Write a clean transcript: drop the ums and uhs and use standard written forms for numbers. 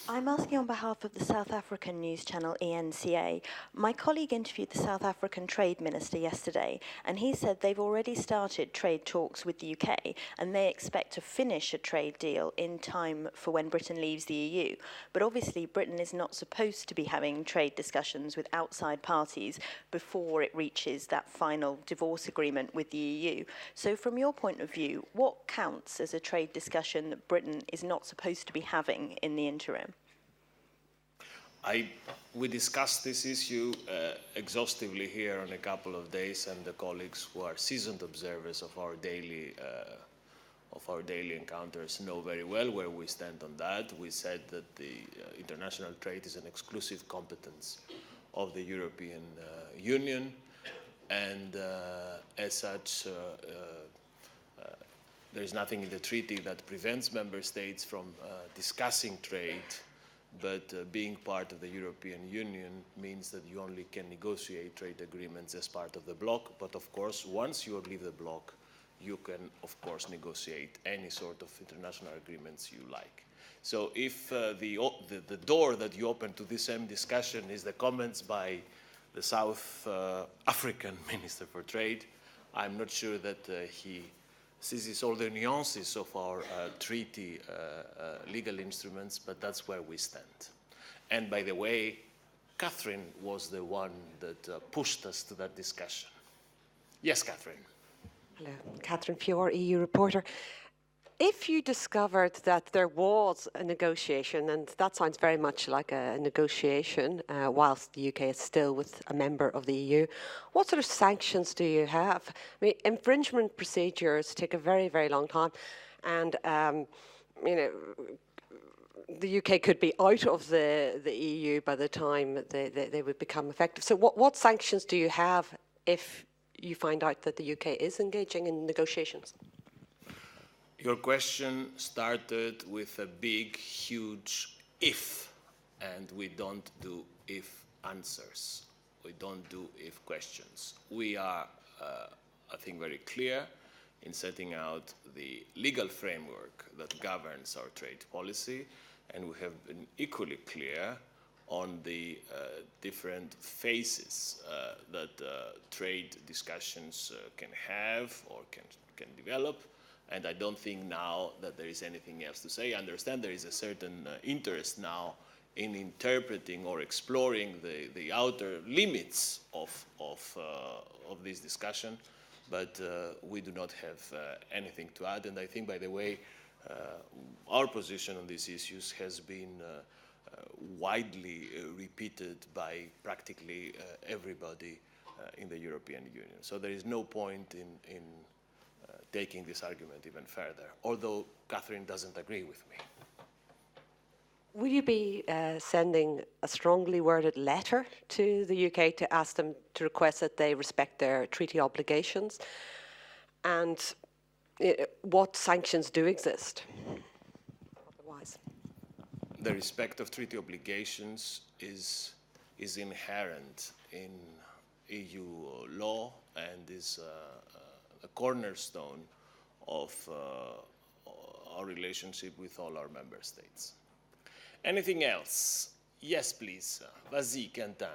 I'm asking on behalf of the South African news channel ENCA. My colleague interviewed the South African Trade Minister yesterday, and he said they've already started trade talks with the UK, and they expect to finish a trade deal in time for when Britain leaves the EU. But obviously, Britain is not supposed to be having trade discussions with outside parties before it reaches that final divorce agreement with the EU. So from your point of view, what counts as a trade discussion that Britain is not supposed to be having in the interim? We discussed this issue exhaustively here on a couple of days, and the colleagues who are seasoned observers of our daily encounters know very well where we stand on that. We said that the international trade is an exclusive competence of the European Union, and as such, there is nothing in the treaty that prevents member states from discussing trade. But being part of the European Union means that you only can negotiate trade agreements as part of the bloc. But of course, once you leave the bloc, you can, of course, negotiate any sort of international agreements you like. So if the door that you open to this same discussion is the comments by the South African Minister for Trade, I'm not sure that he seizes all the nuances of our treaty legal instruments, but that's where we stand. And by the way, Catherine was the one that pushed us to that discussion. Yes, Catherine. Hello, Catherine Feore, EU reporter. If you discovered that there was a negotiation, and that sounds very much like a negotiation, whilst the UK is still with a member of the EU, what sort of sanctions do you have? I mean, infringement procedures take a very, very long time, and you know, the UK could be out of the EU by the time they would become effective. So what sanctions do you have if you find out that the UK is engaging in negotiations? Your question started with a big, huge if, and we don't do if answers. We don't do if questions. We are, I think, very clear in setting out the legal framework that governs our trade policy, and we have been equally clear on the different phases that trade discussions can have or can develop. And I don't think now that there is anything else to say. I understand there is a certain interest now in interpreting or exploring the outer limits of this discussion, but we do not have anything to add. And I think, by the way, our position on these issues has been widely repeated by practically everybody in the European Union. So there is no point in taking this argument even further, although Catherine doesn't agree with me. Will you be sending a strongly worded letter to the UK to ask them to request that they respect their treaty obligations? And what sanctions do exist otherwise? The respect of treaty obligations is inherent in EU law and is a cornerstone of our relationship with all our member states. Anything else? Yes, please. Vas-y, Quentin.